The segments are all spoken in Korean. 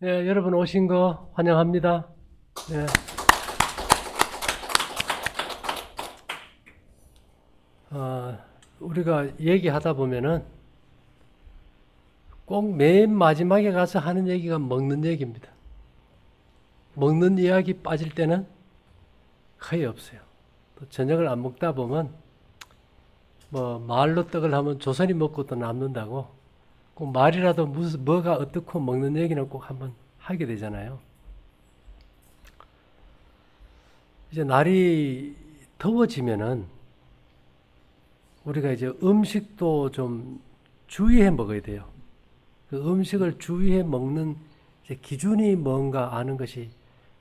예, 여러분 오신 거 환영합니다. 예. 우리가 얘기하다 보면은 꼭 맨 마지막에 가서 하는 얘기가 먹는 얘기입니다. 먹는 이야기 빠질 때는 거의 없어요. 또 저녁을 안 먹다 보면 뭐 말로 떡을 하면 조선이 먹고 또 남는다고 꼭 말이라도 무슨 뭐가 어떻고 먹는 얘기는 꼭 한번 하게 되잖아요. 이제 날이 더워지면은 우리가 이제 음식도 좀 주의해 먹어야 돼요. 그 음식을 주의해 먹는 이제 기준이 뭔가 아는 것이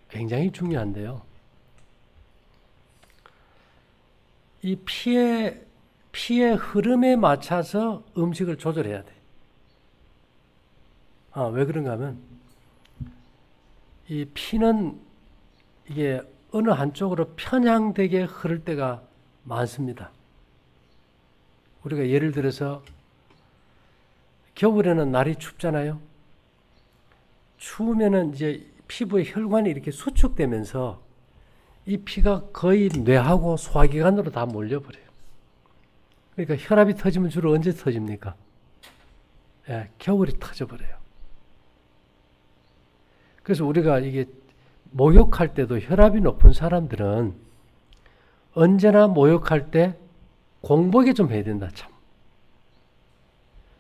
굉장히 중요한데요. 이 피의 흐름에 맞춰서 음식을 조절해야 돼. 왜 그런가 하면 이 피는 이게 어느 한쪽으로 편향되게 흐를 때가 많습니다. 우리가 예를 들어서 겨울에는 날이 춥잖아요. 추우면은 이제 피부의 혈관이 이렇게 수축되면서 이 피가 거의 뇌하고 소화기관으로 다 몰려버려요. 그러니까 혈압이 터지면 주로 언제 터집니까? 예, 겨울이 터져버려요. 그래서 우리가 이게 목욕할 때도 혈압이 높은 사람들은 언제나 목욕할 때 공복에 좀 해야 된다, 참.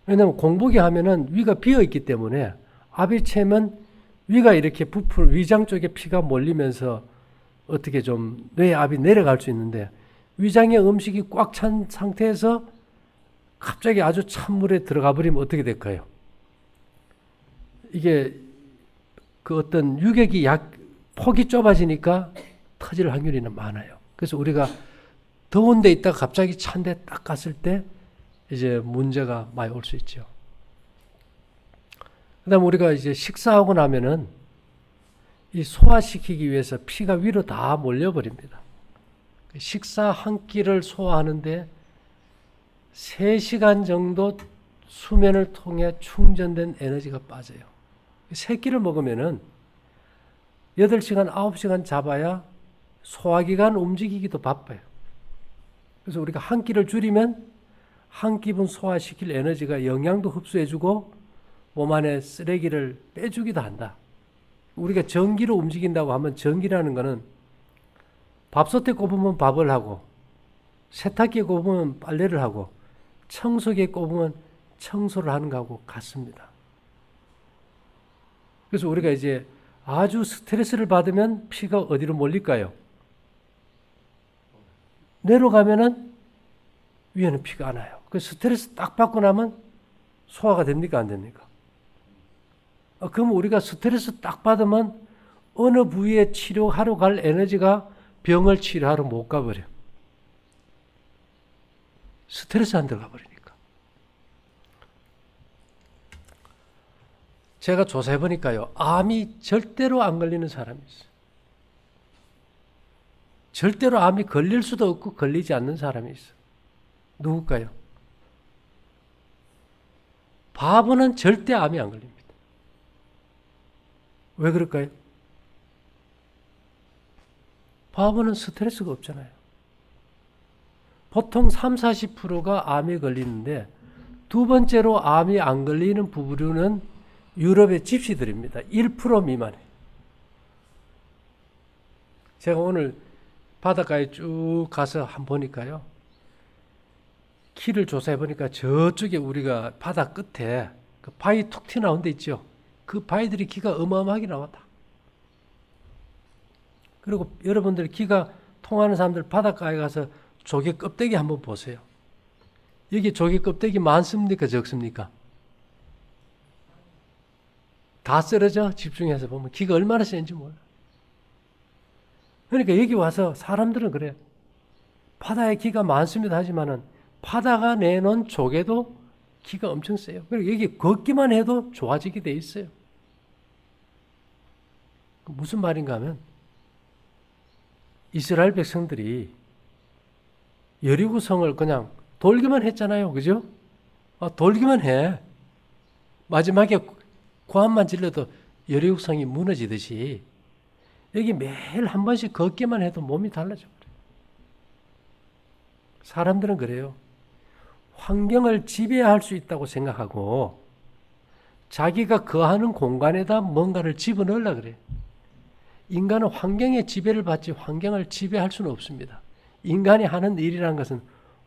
왜냐하면 공복에 하면은 위가 비어있기 때문에 압이 채면 위가 이렇게 부풀, 위장 쪽에 피가 몰리면서 어떻게 좀 뇌의 압이 내려갈 수 있는데 위장에 음식이 꽉 찬 상태에서 갑자기 아주 찬물에 들어가 버리면 어떻게 될까요? 이게 그 어떤 유격이 폭이 좁아지니까 터질 확률이 많아요. 그래서 우리가 더운 데 있다가 갑자기 찬 데 딱 갔을 때 이제 문제가 많이 올 수 있죠. 그 다음에 우리가 이제 식사하고 나면은 이 소화시키기 위해서 피가 위로 다 몰려버립니다. 식사 한 끼를 소화하는데 3시간 정도 수면을 통해 충전된 에너지가 빠져요. 3끼를 먹으면은 8시간, 9시간 잡아야 소화기관 움직이기도 바빠요. 그래서 우리가 한 끼를 줄이면 한 끼분 소화시킬 에너지가 영양도 흡수해주고 몸 안에 쓰레기를 빼주기도 한다. 우리가 전기로 움직인다고 하면 전기라는 것은 밥솥에 꼽으면 밥을 하고 세탁기에 꼽으면 빨래를 하고 청소기에 꼽으면 청소를 하는 것하고 같습니다. 그래서 우리가 이제 아주 스트레스를 받으면 피가 어디로 몰릴까요? 뇌로 가면은 위에는 피가 안 와요. 그 스트레스 딱 받고 나면 소화가 됩니까? 안 됩니까? 그럼 우리가 스트레스 딱 받으면 어느 부위에 치료하러 갈 에너지가 병을 치료하러 못 가버려. 스트레스 안 들어가 버리니까. 제가 조사해보니까요. 암이 절대로 안 걸리는 사람이 있어요. 절대로 암이 걸릴 수도 없고 걸리지 않는 사람이 있어요. 누굴까요? 바보는 절대 암이 안 걸립니다. 왜 그럴까요? 바보는 스트레스가 없잖아요. 보통 30-40%가 암에 걸리는데 두 번째로 암이 안 걸리는 부류는 유럽의 집시들입니다. 1% 미만에. 제가 오늘 바닷가에 쭉 가서 한번 보니까요. 키를 조사해 보니까 저쪽에 우리가 바다 끝에 그 바위 툭 튀어나온 데 있죠. 그 바위들이 키가 어마어마하게 나왔다. 그리고 여러분들 키가 통하는 사람들 바닷가에 가서 조개 껍데기 한번 보세요. 여기 조개 껍데기 많습니까? 적습니까? 다 쓰러져 집중해서 보면 키가 얼마나 센지 몰라. 그러니까 여기 와서 사람들은 그래. 바다에 키가 많습니다 하지만은 바다가 내놓은 조개도 키가 엄청 세요. 그리고 여기 걷기만 해도 좋아지게 돼 있어요. 무슨 말인가 하면 이스라엘 백성들이 여리고성을 그냥 돌기만 했잖아요. 그죠? 돌기만 해. 마지막에 고함만 질러도 열혈육성이 무너지듯이 여기 매일 한 번씩 걷기만 해도 몸이 달라져 버려요. 사람들은 그래요. 환경을 지배할 수 있다고 생각하고 자기가 거하는 공간에다 뭔가를 집어넣으려고 그래요. 인간은 환경의 지배를 받지 환경을 지배할 수는 없습니다. 인간이 하는 일이라는 것은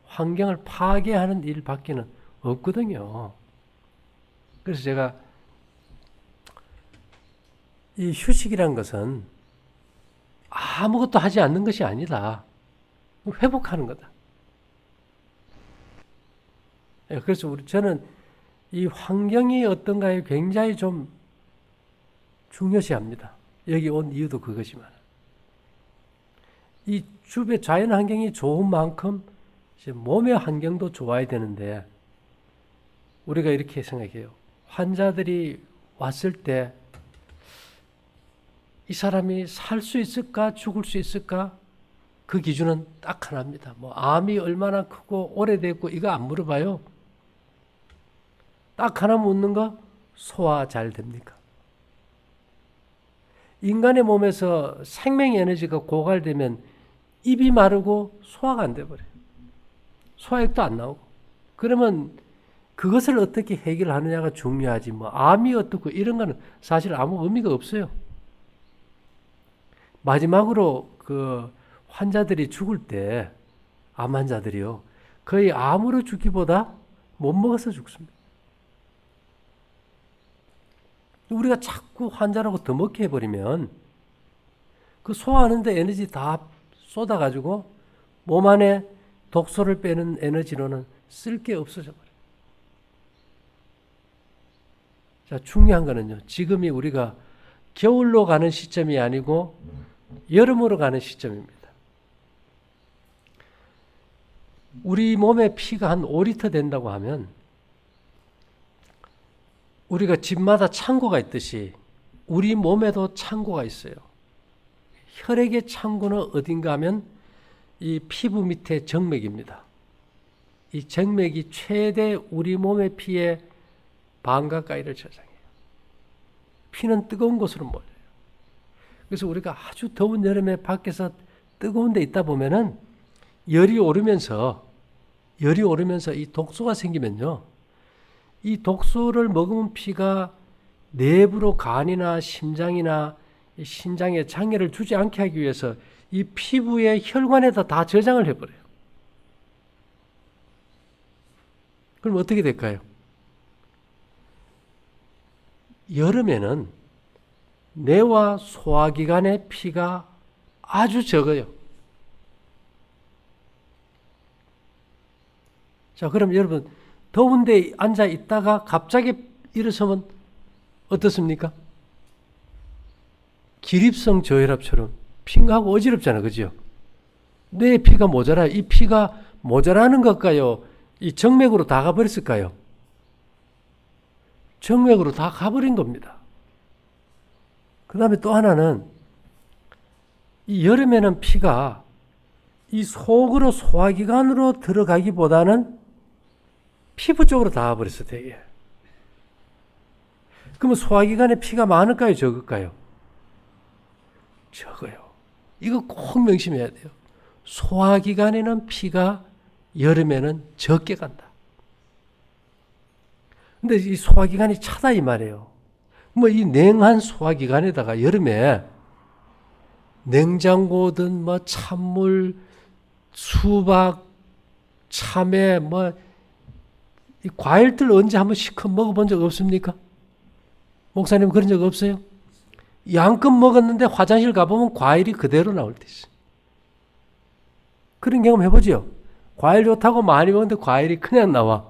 환경을 파괴하는 일밖에는 없거든요. 그래서 제가 이 휴식이란 것은 아무것도 하지 않는 것이 아니다. 회복하는 거다. 그래서 저는 이 환경이 어떤가에 굉장히 좀 중요시합니다. 여기 온 이유도 그것이만. 이 주변 자연 환경이 좋은 만큼 몸의 환경도 좋아야 되는데 우리가 이렇게 생각해요. 환자들이 왔을 때 이 사람이 살 수 있을까 죽을 수 있을까 그 기준은 딱 하나입니다. 뭐 암이 얼마나 크고 오래됐고 이거 안 물어봐요. 딱 하나 묻는 거 소화 잘 됩니까? 인간의 몸에서 생명 에너지가 고갈되면 입이 마르고 소화가 안 돼버려요. 소화액도 안 나오고. 그러면 그것을 어떻게 해결하느냐가 중요하지. 뭐 암이 어떻고 이런 거는 사실 아무 의미가 없어요. 마지막으로 그 환자들이 죽을 때 암 환자들이요. 거의 암으로 죽기보다 못 먹어서 죽습니다. 우리가 자꾸 환자라고 더 먹게 해버리면 그 소화하는데 에너지 다 쏟아가지고 몸 안에 독소를 빼는 에너지로는 쓸 게 없어져 버려요. 자, 중요한 거는요. 지금이 우리가 겨울로 가는 시점이 아니고 여름으로 가는 시점입니다. 우리 몸에 피가 한 5리터 된다고 하면 우리가 집마다 창고가 있듯이 우리 몸에도 창고가 있어요. 혈액의 창고는 어딘가 하면 이 피부 밑에 정맥입니다. 이 정맥이 최대 우리 몸의 피의 반 가까이를 저장해요. 피는 뜨거운 곳으로 몰려요. 그래서 우리가 아주 더운 여름에 밖에서 뜨거운 데 있다 보면은 열이 오르면서 이 독소가 생기면요. 이 독소를 먹으면 피가 내부로 간이나 심장이나 신장에 장애를 주지 않게 하기 위해서 이 피부의 혈관에다 다 저장을 해버려요. 그럼 어떻게 될까요? 여름에는 뇌와 소화기관의 피가 아주 적어요. 자, 그럼 여러분 더운 데 앉아 있다가 갑자기 일어서면 어떻습니까? 기립성 저혈압처럼 핑하고 어지럽잖아. 그죠? 뇌의 피가 모자라요. 이 피가 모자라는 것까요? 이 정맥으로 다 가버렸을까요? 정맥으로 다 가버린 겁니다. 그 다음에 또 하나는 이 여름에는 피가 이 속으로 소화기관으로 들어가기보다는 피부 쪽으로 닿아버렸어, 되게. 그러면 소화기관에 피가 많을까요, 적을까요? 적어요. 이거 꼭 명심해야 돼요. 소화기관에는 피가 여름에는 적게 간다. 근데 이 소화기관이 차다 이 말이에요. 뭐 이 냉한 소화기관에다가 여름에 냉장고든 뭐 찬물, 수박, 참외, 뭐 이 과일들 언제 한번 시컷 먹어본 적 없습니까? 목사님 그런 적 없어요? 양껏 먹었는데 화장실 가보면 과일이 그대로 나올 때 있어요. 그런 경험 해보죠. 과일 좋다고 많이 먹는데 과일이 그냥 나와.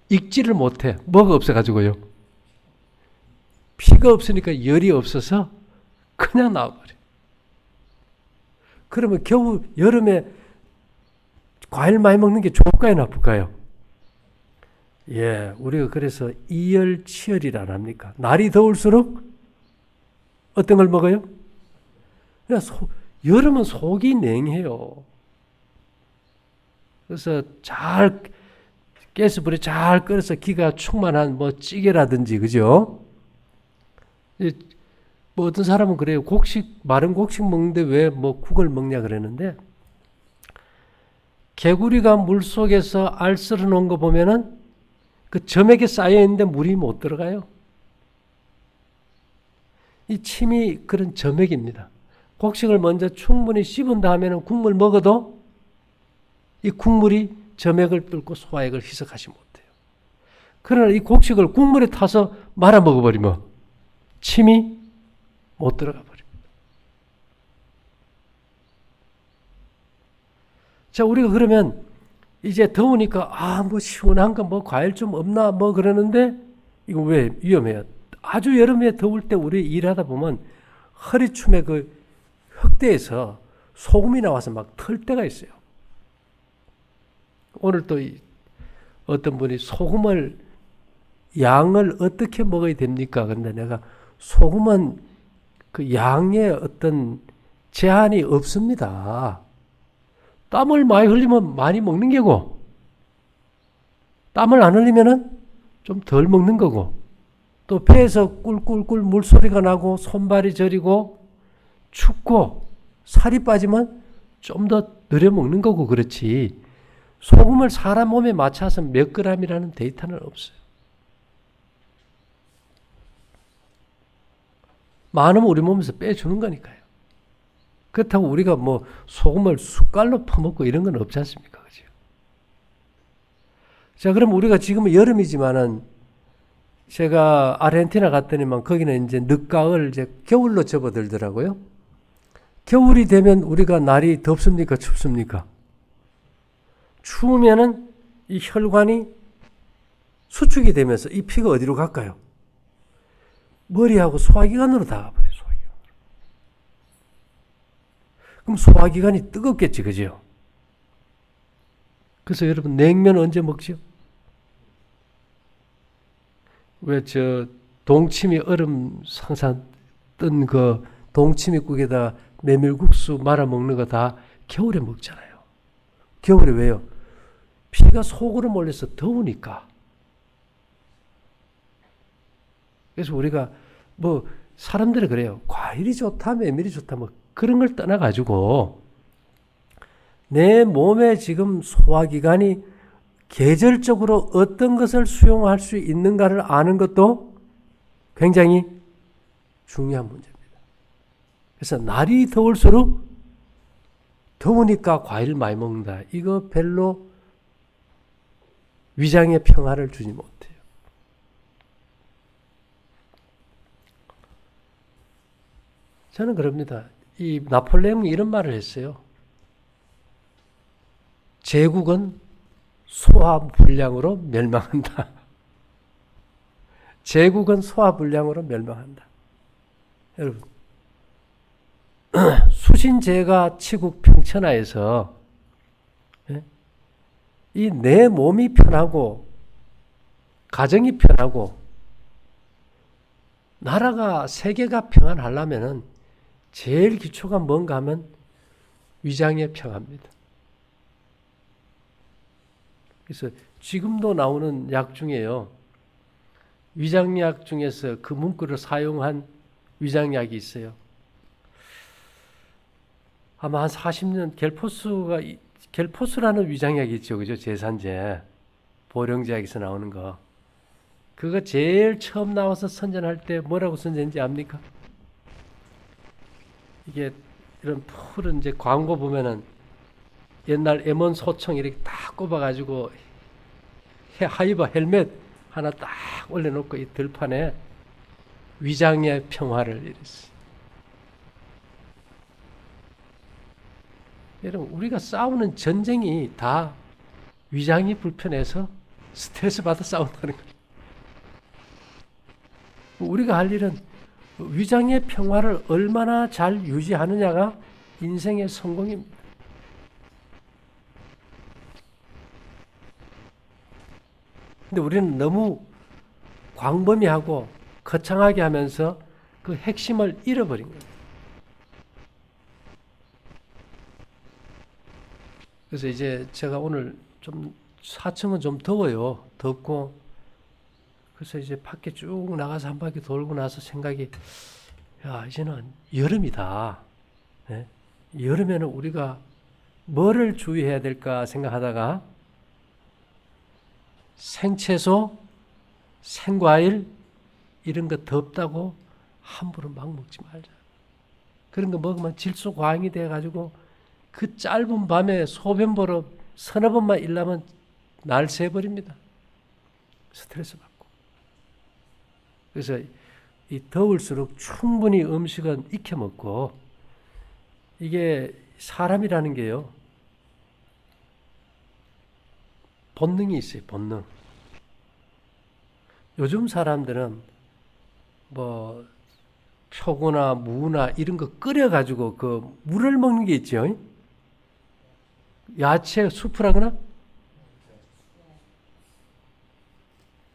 익지를 못해. 뭐가 없어가지고요. 피가 없으니까 열이 없어서 그냥 나와버려. 그러면 겨우 여름에 과일 많이 먹는 게 좋을까요, 나쁠까요? 예, 우리가 그래서 이열치열이라 합니까? 날이 더울수록 어떤 걸 먹어요? 여름은 속이 냉해요. 그래서 잘 가스불에 잘 끓여서 기가 충만한 뭐 찌개라든지, 그죠? 뭐 어떤 사람은 그래요. 마른 곡식 먹는데 왜 뭐 국을 먹냐 그러는데, 개구리가 물 속에서 알 썰어 놓은 거 보면은 그 점액에 쌓여 있는데 물이 못 들어가요. 이 침이 그런 점액입니다. 곡식을 먼저 충분히 씹은 다음에는 국물 먹어도 이 국물이 점액을 뚫고 소화액을 희석하지 못해요. 그러나 이 곡식을 국물에 타서 말아 먹어버리면 침이 못 들어가 버립니다. 자, 우리가 그러면 이제 더우니까 뭐 시원한 거 뭐 과일 좀 없나 뭐 그러는데, 이거 왜 위험해요? 아주 여름에 더울 때 우리 일하다 보면 허리춤에 그 흙대에서 소금이 나와서 막 털 때가 있어요. 오늘 또 어떤 분이 소금을 양을 어떻게 먹어야 됩니까? 근데 내가 소금은 그 양의 어떤 제한이 없습니다. 땀을 많이 흘리면 많이 먹는 게고, 땀을 안 흘리면은 좀 덜 먹는 거고, 또 배에서 꿀꿀꿀 물소리가 나고 손발이 저리고 춥고 살이 빠지면 좀 더 느려 먹는 거고 그렇지, 소금을 사람 몸에 맞춰서 몇 그램이라는 데이터는 없어요. 많으면 우리 몸에서 빼주는 거니까요. 그렇다고 우리가 뭐 소금을 숟갈로 퍼먹고 이런 건 없지 않습니까? 그죠? 자, 그럼 우리가 지금은 여름이지만은, 제가 아르헨티나 갔더니만 거기는 이제 늦가을, 이제 겨울로 접어들더라고요. 겨울이 되면 우리가 날이 덥습니까? 춥습니까? 추우면은 이 혈관이 수축이 되면서 이 피가 어디로 갈까요? 머리하고 소화기관으로 다 가버려요. 소화기관. 그럼 소화기관이 뜨겁겠지, 그죠? 그래서 여러분, 냉면 언제 먹죠? 왜 동치미 얼음 상상 뜬 그 동치미국에다 메밀국수 말아 먹는 거 다 겨울에 먹잖아요. 겨울에 왜요? 피가 속으로 몰려서 더우니까. 그래서 우리가 뭐 사람들이 그래요. 과일이 좋다, 메밀이 좋다, 뭐 그런 걸 떠나가지고 내 몸에 지금 소화기관이 계절적으로 어떤 것을 수용할 수 있는가를 아는 것도 굉장히 중요한 문제입니다. 그래서 날이 더울수록 더우니까 과일 많이 먹는다, 이거 별로 위장의 평화를 주지 못해요. 저는 그럽니다. 이 나폴레옹이 이런 말을 했어요. 제국은 소화불량으로 멸망한다. 제국은 소화불량으로 멸망한다. 여러분, 수신제가 치국 평천하에서 이 내 몸이 편하고 가정이 편하고 나라가 세계가 평안하려면은 제일 기초가 뭔가 하면 위장의 평화입니다. 그래서 지금도 나오는 약 중에요, 위장약 중에서 그 문구를 사용한 위장약이 있어요. 아마 한 40년 겔포스라는 위장약이 있죠, 그죠? 제산제, 보령제약에서 나오는 거. 그거 제일 처음 나와서 선전할 때 뭐라고 선전했는지 압니까? 이게 이런 푸른 이제 광고 보면은 옛날 M1 소총 이렇게 딱 꼽아가지고 하이버 헬멧 하나 딱 올려놓고 이 들판에 위장의 평화를 이랬어요. 여러분, 우리가 싸우는 전쟁이 다 위장이 불편해서 스트레스 받아 싸운다는 거예요. 우리가 할 일은 위장의 평화를 얼마나 잘 유지하느냐가 인생의 성공입니다. 근데 우리는 너무 광범위하고 거창하게 하면서 그 핵심을 잃어버린 거예요. 그래서 이제 제가 오늘 좀 사층은 좀 더워요. 덥고 그래서 이제 밖에 쭉 나가서 한 바퀴 돌고 나서 생각이, 야, 이제는 여름이다. 네? 여름에는 우리가 뭐를 주의해야 될까 생각하다가 생채소, 생과일 이런 거 덥다고 함부로 막 먹지 말자. 그런 거 먹으면 질소 과잉이 돼가지고 그 짧은 밤에 소변 보러 서너 번만 일하면 날 새버립니다. 스트레스 받고. 그래서 이 더울수록 충분히 음식은 익혀 먹고, 이게 사람이라는 게요, 본능이 있어요. 본능. 요즘 사람들은 뭐 표고나 무나 이런 거 끓여가지고 그 물을 먹는 게 있죠. 야채 수프라거나.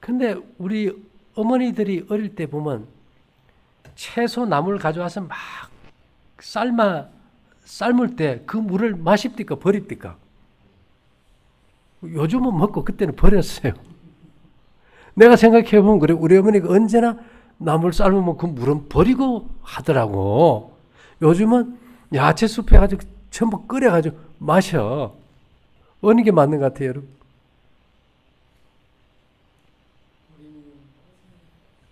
근데 우리 어머니들이 어릴 때 보면 채소 나물 가져와서 막 삶을 때 그 물을 마십니까 버립니까? 요즘은 먹고 그때는 버렸어요. 내가 생각해 보면 그래, 우리 어머니가 언제나 나물 삶으면 그 물은 버리고 하더라고. 요즘은 야채 수프 해가지고 전부 끓여가지고 마셔. 어느 게 맞는 것 같아요, 여러분?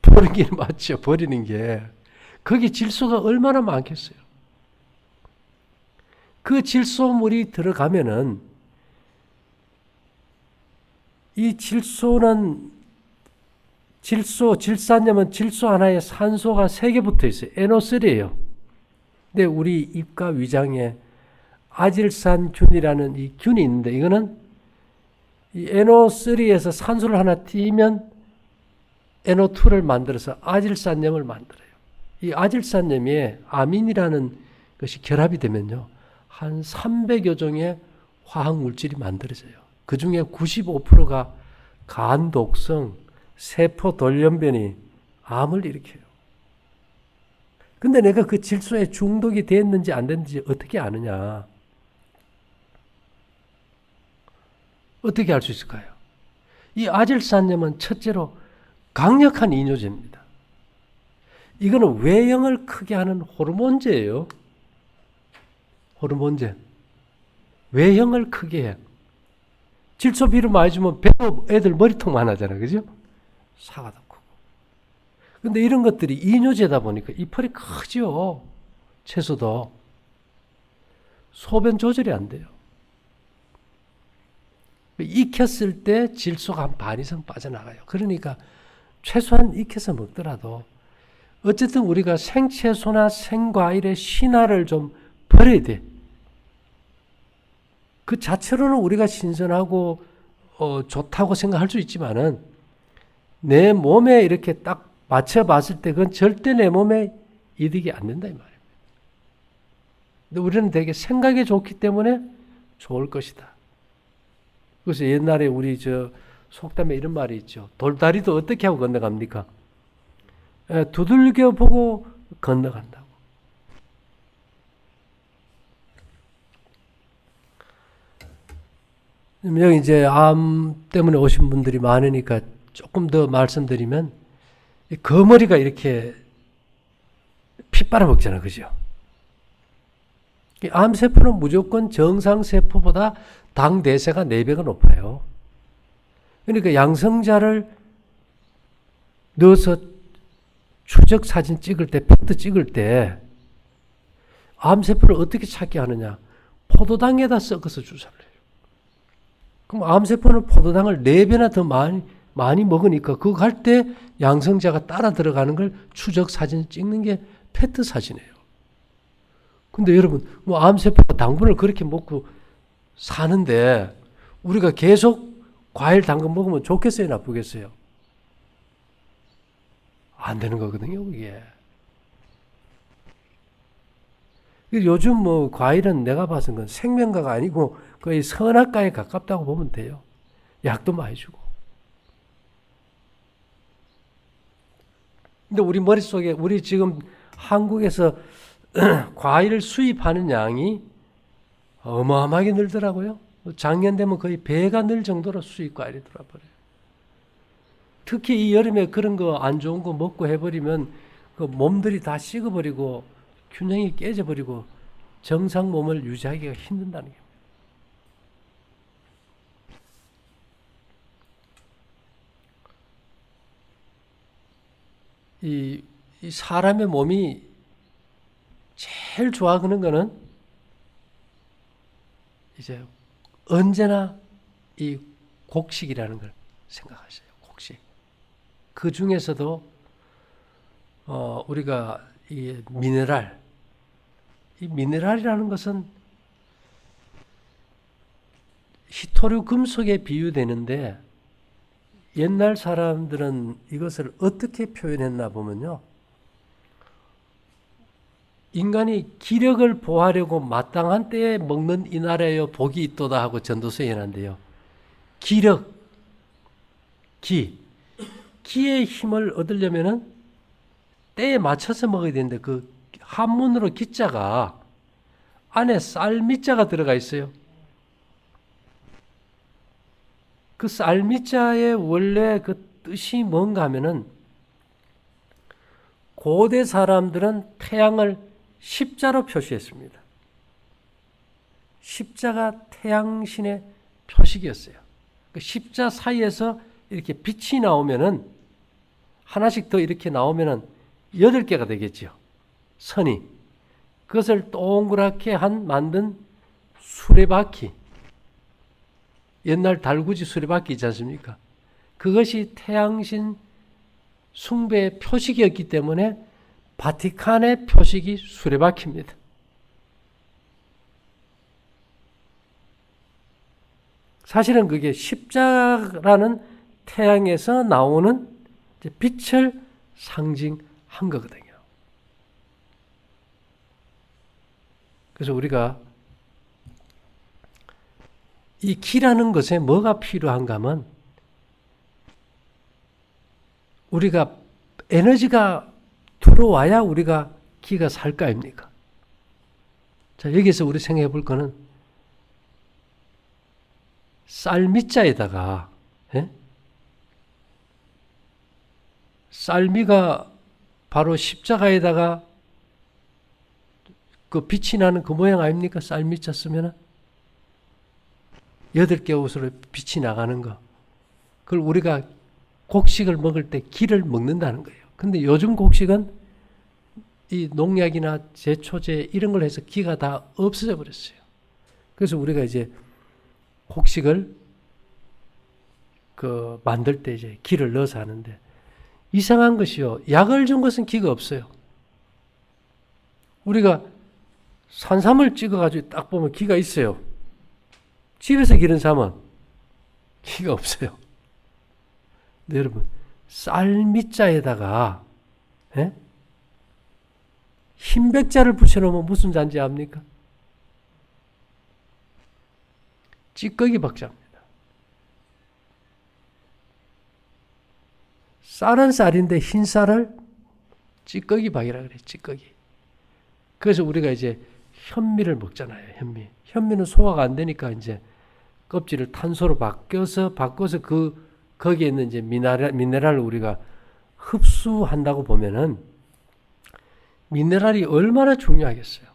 버리는 게 맞죠. 버리는 게. 거기 질소가 얼마나 많겠어요. 그 질소물이 들어가면은 이 질산염은 질소 하나에 산소가 3개 붙어 있어요. NO3예요. 근데 우리 입과 위장에 아질산균이라는 이 균이 있는데, 이거는 이 NO3에서 산소를 하나 띄면 NO2를 만들어서 아질산염을 만들어요. 이 아질산염에 아민이라는 것이 결합이 되면요, 한 300여 종의 화학 물질이 만들어져요. 그 중에 95%가 간 독성, 세포 돌연변이, 암을 일으켜요. 근데 내가 그 질소에 중독이 됐는지 안 됐는지 어떻게 아느냐? 어떻게 알 수 있을까요? 이 아질산염은 첫째로 강력한 이뇨제입니다. 이거는 외형을 크게 하는 호르몬제예요. 호르몬제. 외형을 크게 해. 질소 비료 많이 주면 배로 애들 머리통만 하잖아요. 그죠? 사과도 크고. 근데 이런 것들이 이뇨제다 보니까 이빨이 크죠. 채소도. 소변 조절이 안 돼요. 익혔을 때 질소가 한 반 이상 빠져나가요. 그러니까 최소한 익혀서 먹더라도 어쨌든 우리가 생채소나 생과일의 신화를 좀 버려야 돼. 그 자체로는 우리가 신선하고 좋다고 생각할 수 있지만은 내 몸에 이렇게 딱 맞춰봤을 때 그건 절대 내 몸에 이득이 안 된다 이 말입니다. 근데 우리는 되게 생각이 좋기 때문에 좋을 것이다. 그래서 옛날에 우리 속담에 이런 말이 있죠. 돌다리도 어떻게 하고 건너갑니까? 두들겨 보고 건너간다고. 여기 이제 암 때문에 오신 분들이 많으니까 조금 더 말씀드리면, 거머리가 이렇게 피 빨아먹잖아, 그죠? 암세포는 무조건 정상세포보다 당대세가 4배가 높아요. 그러니까 양성자를 넣어서 추적 사진 찍을 때, 팩트 찍을 때 암세포를 어떻게 찾게 하느냐? 포도당에다 섞어서 주사를 해요. 그럼 암세포는 포도당을 4배나 더 많이 먹으니까 그거 할 때 양성자가 따라 들어가는 걸 추적 사진 찍는 게 팩트 사진이에요. 근데 여러분, 암세포가 당분을 그렇게 먹고 사는데 우리가 계속 과일 당근 먹으면 좋겠어요, 나쁘겠어요? 안 되는 거거든요, 그게. 요즘 과일은 내가 봐서는 건 생명과가 아니고 거의 선악과에 가깝다고 보면 돼요. 약도 많이 주고. 근데 우리 머릿속에, 우리 지금 한국에서 과일 수입하는 양이 어마어마하게 늘더라고요. 작년 되면 거의 배가 늘 정도로 수입 과일이 들어와버려요. 특히 이 여름에 그런 거 안 좋은 거 먹고 해버리면 그 몸들이 다 식어버리고 균형이 깨져버리고 정상 몸을 유지하기가 힘든다는 게. 이 사람의 몸이 제일 좋아하는 거는 이제 언제나 이 곡식이라는 걸 생각하세요. 곡식. 그 중에서도 우리가 이 미네랄이라는 것은 희토류 금속에 비유되는데 옛날 사람들은 이것을 어떻게 표현했나 보면요. 인간이 기력을 보하려고 마땅한 때에 먹는 이날에요 복이 있도다 하고 전도서에 해놨는데요. 기력, 기의 힘을 얻으려면은 때에 맞춰서 먹어야 되는데 그 한문으로 기자가 안에 쌀미자가 들어가 있어요. 그 쌀미자의 원래 그 뜻이 뭔가 하면은 고대 사람들은 태양을 십자로 표시했습니다. 십자가 태양신의 표식이었어요. 그 십자 사이에서 이렇게 빛이 나오면은 하나씩 더 이렇게 나오면은 8개가 되겠죠. 선이. 그것을 동그랗게 만든 수레바퀴. 옛날 달구지 수레바퀴 있지 않습니까? 그것이 태양신 숭배의 표식이었기 때문에 바티칸의 표식이 수레바퀴입니다. 사실은 그게 십자라는 태양에서 나오는 빛을 상징한 거거든요. 그래서 우리가 이 기라는 것에 뭐가 필요한가 하면 우리가 에너지가 들어와야 우리가 기가 살 거 아닙니까? 자, 여기서 우리 생각해 볼 거는 쌀미자에다가 쌀미가 바로 십자가에다가 그 빛이 나는 그 모양 아닙니까? 쌀미자 쓰면은 8개 옷으로 빛이 나가는 거. 그걸 우리가 곡식을 먹을 때 기를 먹는다는 거예요. 근데 요즘 곡식은 이 농약이나 제초제 이런 걸 해서 기가 다 없어져 버렸어요. 그래서 우리가 이제 곡식을 만들 때 이제 기를 넣어서 하는데 이상한 것이요. 약을 준 것은 기가 없어요. 우리가 산삼을 찍어가지고 딱 보면 기가 있어요. 집에서 기른 삼은 기가 없어요. 근데 여러분, 쌀미자에다가 흰백자를 붙여놓으면 무슨 잔지 압니까? 찌꺼기 박자입니다. 쌀은 쌀인데 흰 쌀을 찌꺼기 박이라 그래요. 찌꺼기. 그래서 우리가 이제 현미를 먹잖아요. 현미는 소화가 안 되니까 이제 껍질을 탄소로 바꿔서 거기에 있는 이제 미네랄을 우리가 흡수한다고 보면은 미네랄이 얼마나 중요하겠어요.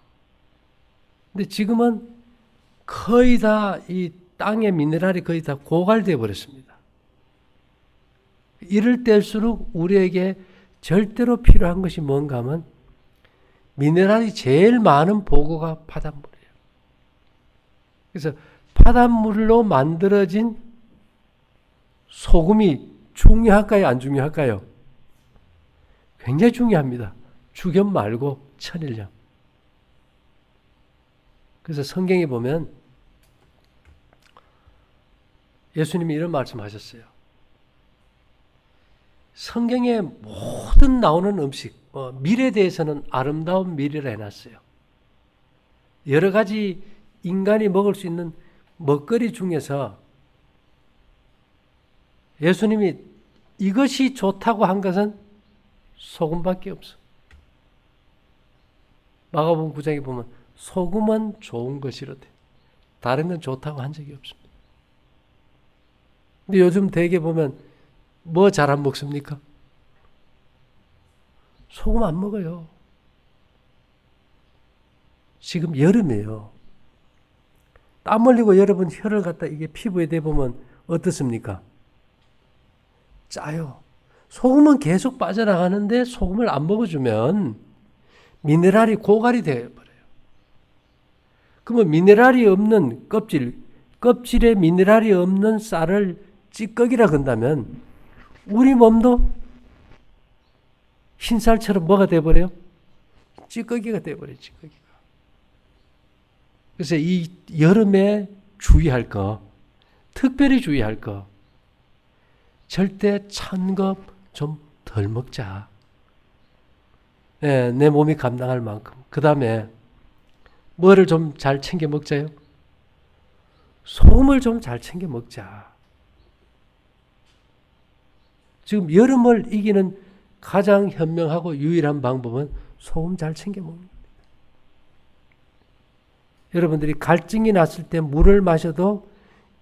근데 지금은 거의 다 이 땅의 미네랄이 거의 다 고갈되어 버렸습니다. 이럴 때일수록 우리에게 절대로 필요한 것이 뭔가 하면 미네랄이 제일 많은 보고가 바닷물이에요. 그래서 바닷물로 만들어진 소금이 중요할까요? 안 중요할까요? 굉장히 중요합니다. 죽염 말고 천일염. 그래서 성경에 보면 예수님이 이런 말씀하셨어요. 성경에 모든 나오는 음식, 밀에 대해서는 아름다운 밀이라 해놨어요. 여러 가지 인간이 먹을 수 있는 먹거리 중에서 예수님이 이것이 좋다고 한 것은 소금밖에 없어. 마가복음 9장에 보면 소금은 좋은 것이로되 다른 건 좋다고 한 적이 없습니다. 근데 요즘 대개 보면 뭐 잘 안 먹습니까? 소금 안 먹어요. 지금 여름이에요. 땀 흘리고 여러분 혀를 갖다 이게 피부에 대보면 어떻습니까? 짜요. 소금은 계속 빠져나가는데 소금을 안 먹어주면 미네랄이 고갈이 되어버려요. 그러면 미네랄이 없는 껍질에 미네랄이 없는 쌀을 찌꺼기라 건다면 우리 몸도 흰쌀처럼 뭐가 돼버려요? 찌꺼기가 돼버려요. 찌꺼기가. 그래서 이 여름에 주의할 거, 특별히 주의할 거, 절대 찬 거 좀 덜 먹자. 네, 내 몸이 감당할 만큼. 그 다음에 뭐를 좀 잘 챙겨 먹자요? 소금을 좀 잘 챙겨 먹자. 지금 여름을 이기는 가장 현명하고 유일한 방법은 소금 잘 챙겨 먹는 겁니다. 여러분들이 갈증이 났을 때 물을 마셔도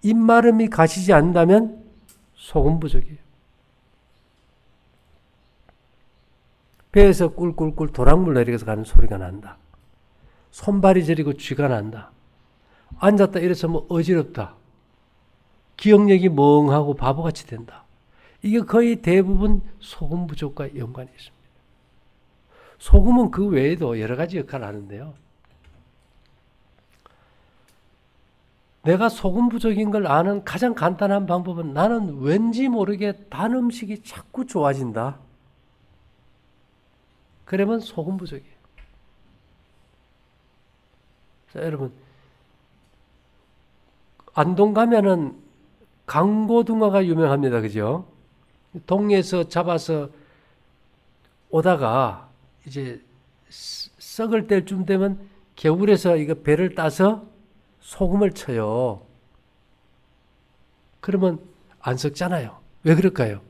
입마름이 가시지 않는다면 소금 부족이에요. 배에서 꿀꿀꿀 도랑물 내리면서 가는 소리가 난다. 손발이 저리고 쥐가 난다. 앉았다 일어서면 어지럽다. 기억력이 멍하고 바보같이 된다. 이게 거의 대부분 소금 부족과 연관이 있습니다. 소금은 그 외에도 여러 가지 역할을 하는데요. 내가 소금 부족인 걸 아는 가장 간단한 방법은 나는 왠지 모르게 단 음식이 자꾸 좋아진다. 그러면 소금 부족이에요. 자, 여러분, 안동 가면은 강고등어가 유명합니다. 그죠? 동해에서 잡아서 오다가 이제 썩을 때쯤 되면 겨울에서 이거 배를 따서 소금을 쳐요. 그러면 안 썩잖아요. 왜 그럴까요?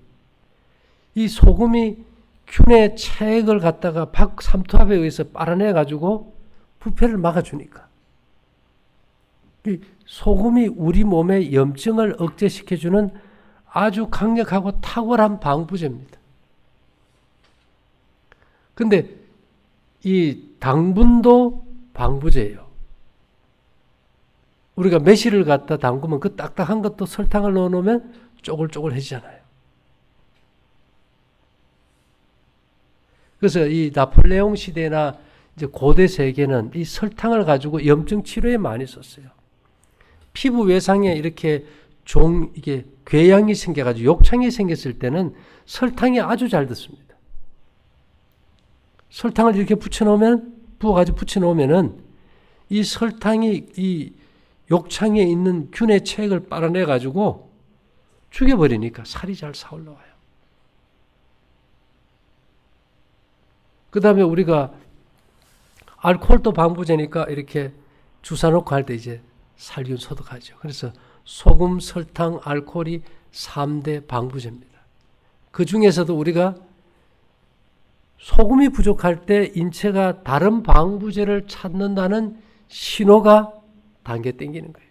이 소금이 균의 체액을 갖다가 박삼투압에 의해서 빨아내 가지고 부패를 막아주니까. 이 소금이 우리 몸의 염증을 억제시켜주는 아주 강력하고 탁월한 방부제입니다. 근데 이 당분도 방부제예요. 우리가 매실을 갖다 담그면 그 딱딱한 것도 설탕을 넣어 놓으면 쪼글쪼글해지잖아요. 그래서 이 나폴레옹 시대나 이제 고대 세계는 이 설탕을 가지고 염증 치료에 많이 썼어요. 피부 외상에 이렇게 이게 궤양이 생겨가지고 욕창이 생겼을 때는 설탕이 아주 잘 듣습니다. 설탕을 이렇게 부어가지고 붙여놓으면은 이 설탕이 이 욕창에 있는 균의 체액을 빨아내가지고 죽여버리니까 살이 잘 사올라와요. 그 다음에 우리가 알코올도 방부제니까 이렇게 주사 놓고 할 때 이제 살균 소독하죠. 그래서 소금, 설탕, 알코올이 3대 방부제입니다. 그 중에서도 우리가 소금이 부족할 때 인체가 다른 방부제를 찾는다는 신호가 단계 땡기는 거예요.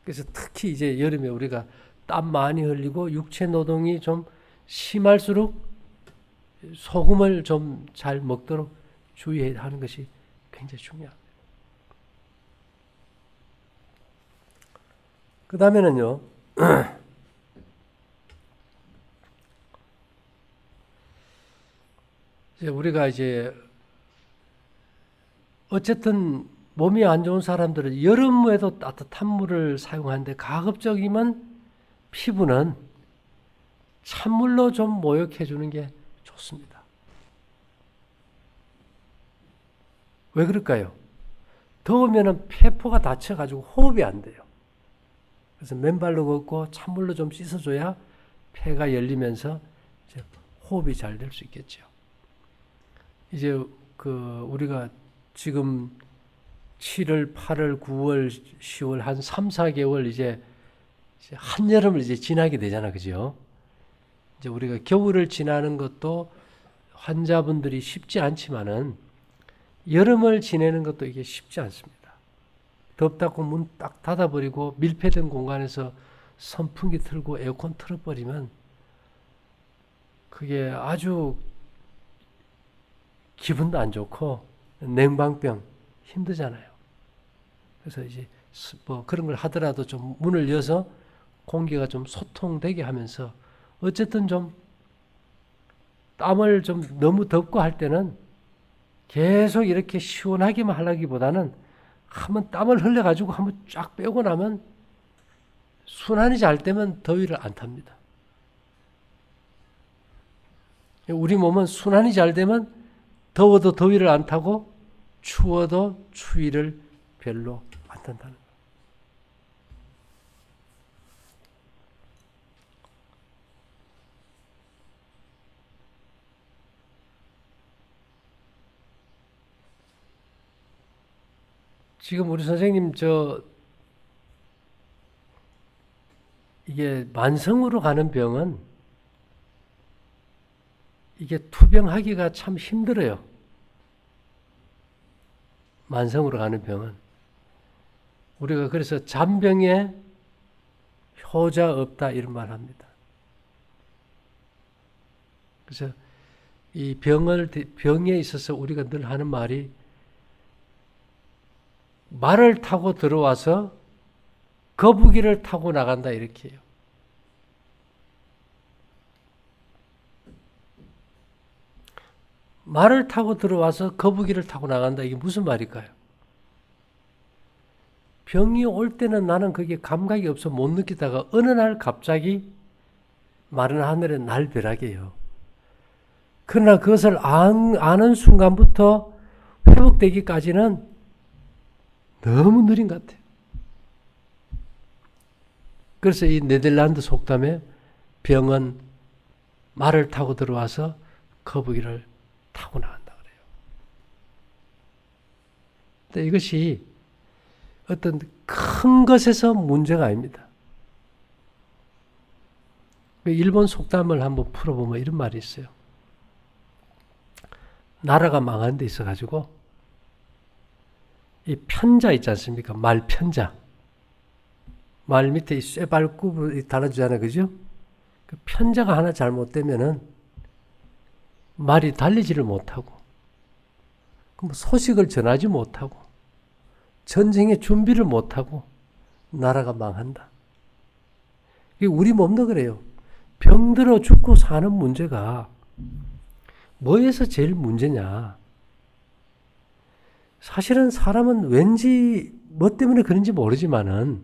그래서 특히 이제 여름에 우리가 땀 많이 흘리고 육체 노동이 좀 심할수록 소금을 좀 잘 먹도록 주의해야 하는 것이 굉장히 중요합니다. 그 다음에는요, 이제 우리가 이제 어쨌든 몸이 안 좋은 사람들은 여름에도 따뜻한 물을 사용하는데 가급적이면 피부는 찬물로 좀 모욕해 주는 게 좋습니다. 왜 그럴까요? 더우면 폐포가 닫혀가지고 호흡이 안 돼요. 그래서 맨발로 걷고 찬물로 좀 씻어줘야 폐가 열리면서 이제 호흡이 잘 될 수 있겠죠. 이제 우리가 지금 7월, 8월, 9월, 10월 한 3, 4개월 이제 한여름을 이제 지나게 되잖아. 그죠? 이제 우리가 겨울을 지나는 것도 환자분들이 쉽지 않지만은 여름을 지내는 것도 이게 쉽지 않습니다. 덥다고 문 딱 닫아버리고 밀폐된 공간에서 선풍기 틀고 에어컨 틀어버리면 그게 아주 기분도 안 좋고 냉방병 힘들잖아요. 그래서 이제 뭐 그런 걸 하더라도 좀 문을 여서 공기가 좀 소통되게 하면서 어쨌든 좀 땀을 좀 너무 덥고 할 때는 계속 이렇게 시원하게만 하려기보다는 한번 땀을 흘려가지고 한번 쫙 빼고 나면 순환이 잘 되면 더위를 안 탑니다. 우리 몸은 순환이 잘 되면 더워도 더위를 안 타고 추워도 추위를 별로 안 탄다는 거예요. 지금 우리 선생님 이게 만성으로 가는 병은 이게 투병하기가 참 힘들어요. 만성으로 가는 병은. 우리가 그래서 잔병에 효자 없다 이런 말 합니다. 그래서 이 병에 있어서 우리가 늘 하는 말이 말을 타고 들어와서 거북이를 타고 나간다 이렇게 해요. 말을 타고 들어와서 거북이를 타고 나간다. 이게 무슨 말일까요? 병이 올 때는 나는 그게 감각이 없어 못 느끼다가 어느 날 갑자기 마른 하늘에 날벼락이에요. 그러나 그것을 아는 순간부터 회복되기까지는 너무 느린 것 같아요. 그래서 이 네덜란드 속담에 병은 말을 타고 들어와서 거북이를 타고 나간다 그래요. 근데 이것이 어떤 큰 것에서 문제가 아닙니다. 일본 속담을 한번 풀어보면 이런 말이 있어요. 나라가 망한 데 있어가지고 이 편자 있지 않습니까? 말 편자. 말 밑에 이 쇠발굽을 달아주잖아요. 그죠? 그 편자가 하나 잘못되면은 말이 달리지를 못하고, 그럼 소식을 전하지 못하고, 전쟁의 준비를 못하고, 나라가 망한다. 우리 몸도 그래요. 병들어 죽고 사는 문제가 뭐에서 제일 문제냐? 사실은 사람은 왠지 뭐 때문에 그런지 모르지만은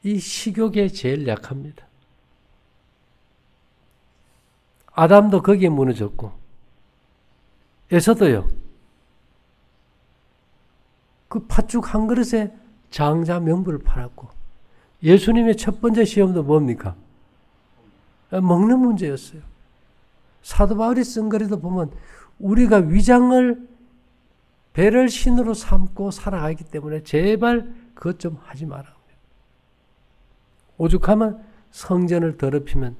이 식욕에 제일 약합니다. 아담도 거기에 무너졌고 에서도요. 그 팥죽 한 그릇에 장자 명부를 팔았고 예수님의 첫 번째 시험도 뭡니까? 먹는 문제였어요. 사도 바울이 쓴 글에도 보면 우리가 위장을 배를 신으로 삼고 살아가기 때문에 제발 그것 좀 하지 마라. 오죽하면 성전을 더럽히면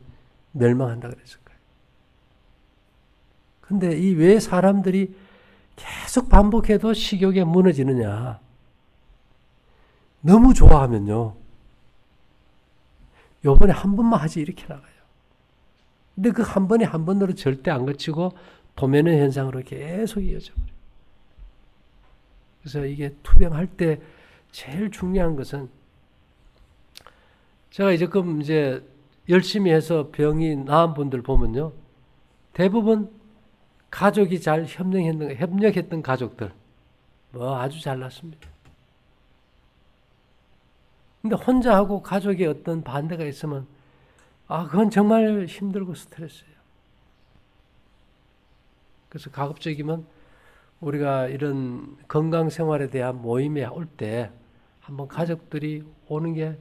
멸망한다 그랬을 거예요. 근데 이 왜 사람들이 계속 반복해도 식욕에 무너지느냐. 너무 좋아하면요. 요번에 한 번만 하지 이렇게 나가요. 근데 그 한 번에 한 번으로 절대 안 거치고 도면의 현상으로 계속 이어져 버려요. 그래서 이게 투병할 때 제일 중요한 것은 제가 이제 열심히 해서 병이 나은 분들 보면요. 대부분 가족이 잘 협력했던 가족들 아주 잘났습니다. 근데 혼자 하고 가족의 어떤 반대가 있으면 그건 정말 힘들고 스트레스예요. 그래서 가급적이면 우리가 이런 건강생활에 대한 모임에 올 때 한번 가족들이 오는 게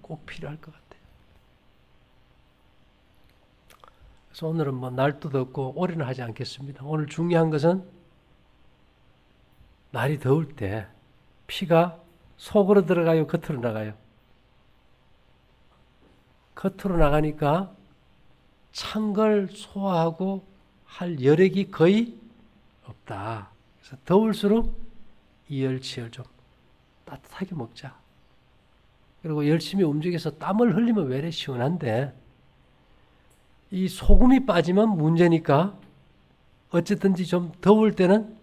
꼭 필요할 것 같아요. 그래서 오늘은 날도 덥고 오래는 하지 않겠습니다. 오늘 중요한 것은 날이 더울 때 피가 속으로 들어가요, 겉으로 나가요? 겉으로 나가니까 찬 걸 소화하고 할 여력이 거의 없다. 그래서 더울수록 이열치열 좀 따뜻하게 먹자. 그리고 열심히 움직여서 땀을 흘리면 왜 이래 시원한데, 이 소금이 빠지면 문제니까 어쨌든지 좀 더울 때는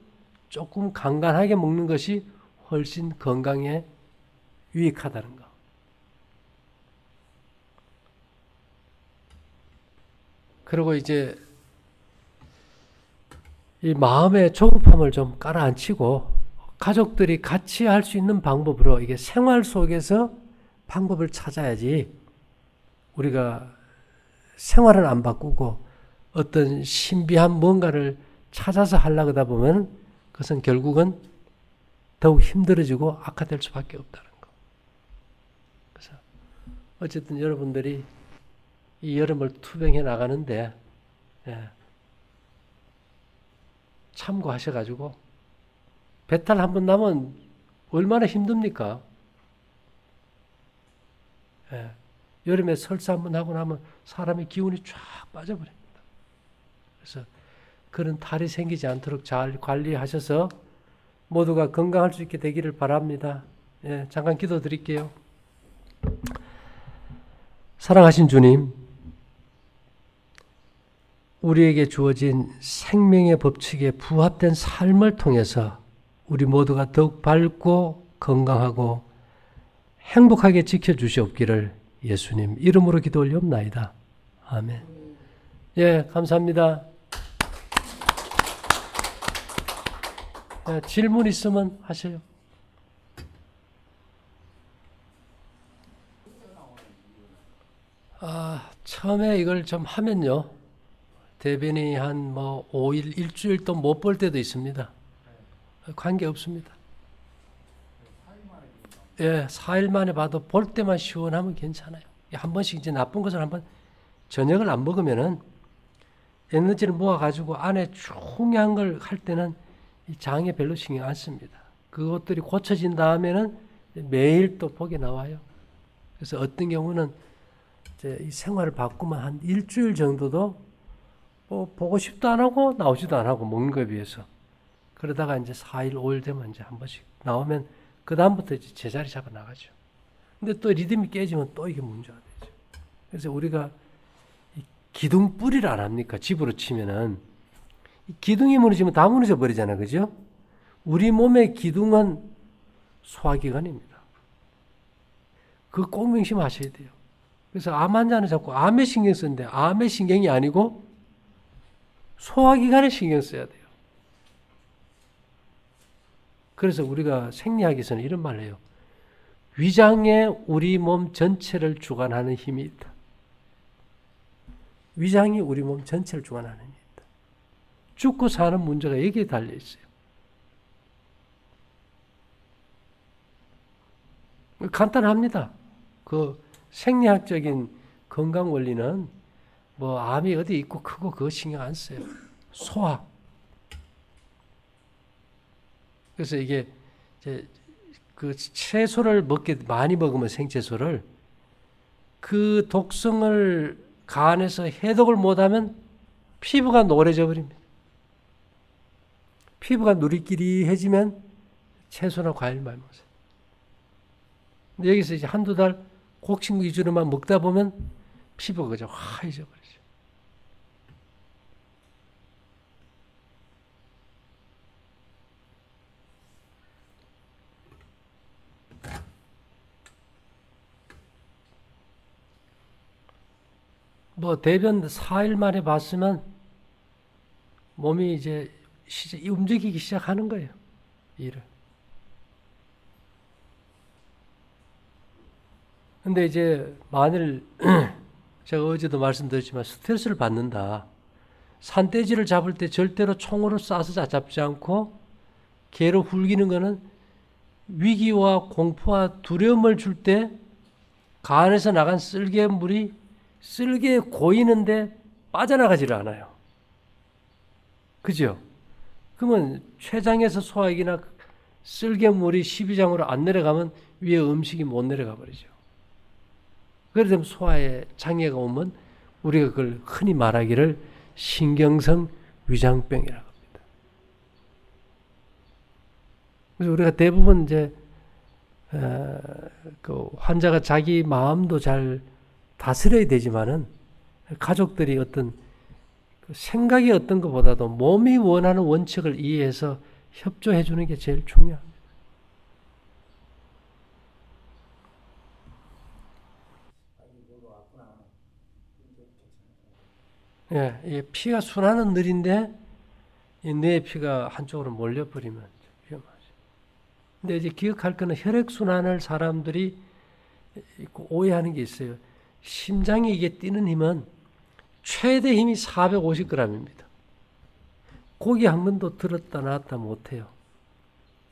조금 간간하게 먹는 것이 훨씬 건강에 유익하다는 거. 그리고 이제 이 마음의 조급함을 좀 깔아앉히고 가족들이 같이 할 수 있는 방법으로 이게 생활 속에서 방법을 찾아야지, 우리가 생활을 안 바꾸고 어떤 신비한 뭔가를 찾아서 하려고 하다 보면 그것은 결국은 더욱 힘들어지고 악화될 수밖에 없다는 거. 그래서 어쨌든 여러분들이 이 여름을 투병해 나가는데 참고하셔가지고, 배탈 한번 나면 얼마나 힘듭니까? 여름에 설사 한번 하고 나면 사람의 기운이 쫙 빠져버립니다. 그래서 그런 탈이 생기지 않도록 잘 관리하셔서 모두가 건강할 수 있게 되기를 바랍니다. 잠깐 기도 드릴게요. 사랑하신 주님, 우리에게 주어진 생명의 법칙에 부합된 삶을 통해서 우리 모두가 더욱 밝고 건강하고 행복하게 지켜주시옵기를 예수님 이름으로 기도 올리옵나이다. 아멘. 감사합니다. 질문 있으면 하세요. 처음에 이걸 좀 하면요, 대변이 한 5일, 일주일 또 못 볼 때도 있습니다. 관계 없습니다. 4일 만에 봐도 볼 때만 시원하면 괜찮아요. 한 번씩 이제 나쁜 것을 한번 저녁을 안 먹으면은 에너지를 모아가지고 안에 중요한 걸 할 때는 이 장에 별로 신경 안 씁니다. 그것들이 고쳐진 다음에는 매일 또 보게 나와요. 그래서 어떤 경우는 이제 이 생활을 바꾸면 한 일주일 정도도 보고 싶도 안 하고 나오지도 안 하고 먹는 거에 비해서. 그러다가 이제 4일, 5일 되면 이제 한 번씩 나오면 그 다음부터 이제 제자리 잡아 나가죠. 근데 또 리듬이 깨지면 또 이게 문제가 되죠. 그래서 우리가 기둥 뿌리를 안 합니까? 집으로 치면은 기둥이 무너지면 다 무너져 버리잖아요, 그죠? 우리 몸의 기둥은 소화기관입니다. 그거 꼭 명심하셔야 돼요. 그래서 암 환자는 자꾸 암에 신경 쓰는데 암의 신경이 아니고 소화기관에 신경 써야 돼요. 그래서 우리가 생리학에서는 이런 말을 해요. 위장에 우리 몸 전체를 주관하는 힘이 있다. 위장이 우리 몸 전체를 주관하는 힘이 있다. 죽고 사는 문제가 여기에 달려 있어요. 간단합니다. 그 생리학적인 건강 원리는 암이 어디 있고 크고 그거 신경 안 써요. 소화. 그래서 이게 이제 그 채소를 많이 먹으면 생채소를 그 독성을 간에서 해독을 못하면 피부가 노래져 버립니다. 피부가 누리끼리해지면 채소나 과일 많이 먹어요. 근데 여기서 이제 한두 달 곡식 위주로만 먹다 보면 피부가 그저 화해져 버리죠. 대변 4일 만에 봤으면 몸이 이제 움직이기 시작하는 거예요. 일을. 근데 이제 만일 제가 어제도 말씀드렸지만 스트레스를 받는다. 산돼지를 잡을 때 절대로 총으로 쏴서 잡지 않고 개로 훌기는 거는 위기와 공포와 두려움을 줄 때 간에서 나간 쓸개물이 쓸개에 고이는데 빠져나가지를 않아요. 그죠? 그러면 췌장에서 소화기나 쓸개물이 십이장으로 안 내려가면 위에 음식이 못 내려가 버리죠. 그래 되면 소화에 장애가 오면 우리가 그걸 흔히 말하기를 신경성 위장병이라고 합니다. 그래서 우리가 대부분 이제 그 환자가 자기 마음도 잘 다스려야 되지만은 가족들이 어떤 생각이 어떤 것보다도 몸이 원하는 원칙을 이해해서 협조해 주는 게 제일 중요합니다. 예, 이 피가 순환은 느린데 이 뇌의 피가 한쪽으로 몰려버리면 위험하죠. 근데 이제 기억할 거는 혈액순환을 사람들이 오해하는 게 있어요. 심장이 이게 뛰는 힘은 최대 힘이 450g입니다. 고기 한 번도 들었다 놨다 못해요.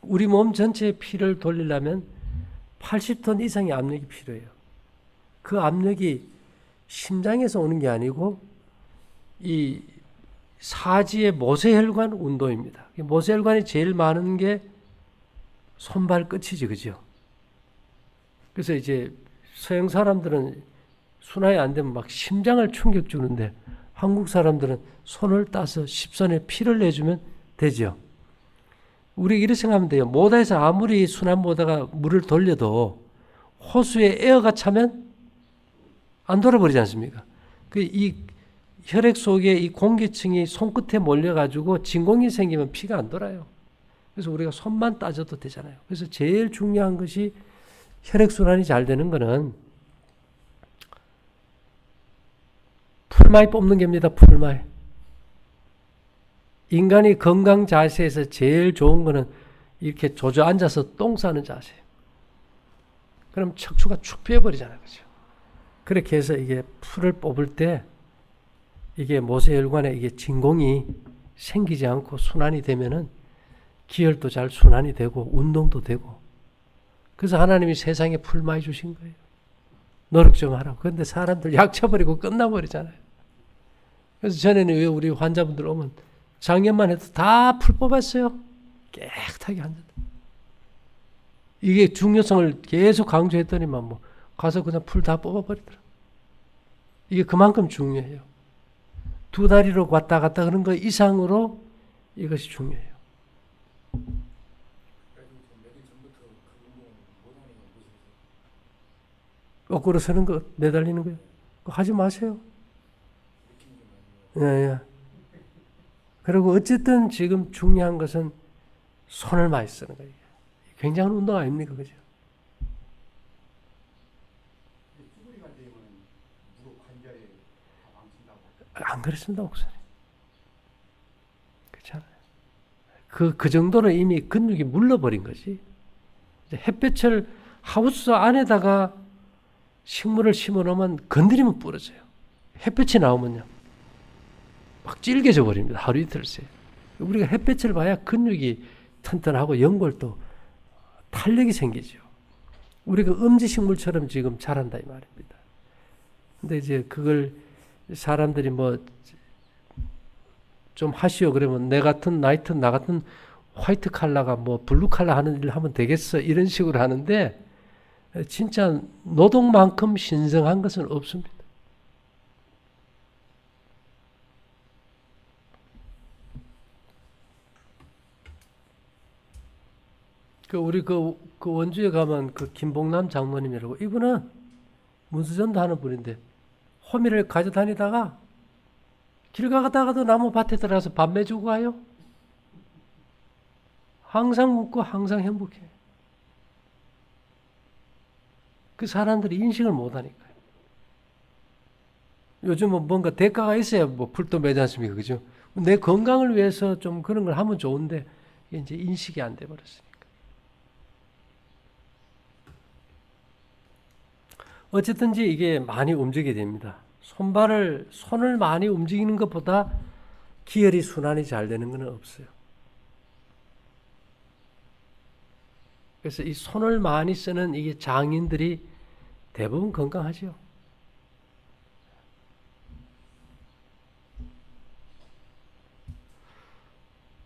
우리 몸 전체의 피를 돌리려면 80톤 이상의 압력이 필요해요. 그 압력이 심장에서 오는 게 아니고 이 사지의 모세혈관 운동입니다. 모세혈관이 제일 많은 게 손발 끝이지, 그죠? 그래서 이제 서양 사람들은 순환이 안 되면 막 심장을 충격 주는데 한국 사람들은 손을 따서 십선에 피를 내주면 되죠. 우리 이렇게 생각하면 돼요. 모다에서 아무리 순환 모다가 물을 돌려도 호수에 에어가 차면 안 돌아버리지 않습니까? 이 혈액 속에 이 공기층이 손끝에 몰려가지고 진공이 생기면 피가 안 돌아요. 그래서 우리가 손만 따져도 되잖아요. 그래서 제일 중요한 것이 혈액순환이 잘 되는 거는 풀마이 뽑는 겁니다. 풀마이. 인간이 건강 자세에서 제일 좋은 거는 이렇게 조져 앉아서 똥 싸는 자세예요. 그럼 척추가 축 빼버리잖아요. 그죠? 그렇게 해서 이게 풀을 뽑을 때 이게 모세혈관에 이게 진공이 생기지 않고 순환이 되면은 기혈도 잘 순환이 되고 운동도 되고 그래서 하나님이 세상에 풀 많이 주신 거예요. 노력 좀 하라고. 그런데 사람들 약 쳐버리고 끝나버리잖아요. 그래서 전에는 왜 우리 환자분들 오면 작년만 해도 다 풀 뽑았어요. 깨끗하게 앉았다. 이게 중요성을 계속 강조했더니만 뭐 가서 그냥 풀 다 뽑아버리더라. 이게 그만큼 중요해요. 두 다리로 왔다 갔다 그런 거 이상으로 이것이 중요해요. 거꾸로 서는 거, 매달리는 거요. 그거 하지 마세요. 예, 예. 그리고 어쨌든 지금 중요한 것은 손을 많이 쓰는 거예요. 굉장한 운동 아닙니까? 그죠? 안 그랬습니다, 목사님. 그렇잖아요. 그 정도는 이미 근육이 물러버린 거지. 햇볕을 하우스 안에다가 식물을 심어 놓으면 건드리면 부러져요. 햇볕이 나오면요. 막 질겨져 버립니다. 하루 이틀 새. 우리가 햇볕을 봐야 근육이 튼튼하고 연골도 탄력이 생기죠. 우리가 음지식물처럼 지금 자란다 이 말입니다. 근데 이제 그걸 사람들이 뭐 좀 하시오 그러면 나 같은 화이트 칼라가 뭐 블루 칼라 하는 일을 하면 되겠어 이런 식으로 하는데 진짜 노동만큼 신성한 것은 없습니다. 우리 그 원주에 가면 그 김봉남 장모님이라고 이분은 문수전도 하는 분인데 호미를 가져다니다가 길 가다가도 나무 밭에 들어가서 밥 매주고 가요. 항상 웃고 항상 행복해. 그 사람들이 인식을 못하니까요. 요즘은 뭔가 대가가 있어야 뭐 풀도 매지 않습니까? 그죠? 내 건강을 위해서 좀 그런 걸 하면 좋은데 이게 이제 인식이 안 돼 버렸으니까. 어쨌든지 이게 많이 움직이게 됩니다. 손을 많이 움직이는 것보다 기혈이 순환이 잘 되는 건 없어요. 그래서 이 손을 많이 쓰는 이게 장인들이 대부분 건강하죠.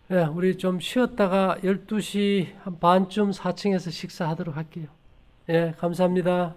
네, 우리 좀 쉬었다가 12시 한 반쯤 4층에서 식사하도록 할게요. 예, 감사합니다.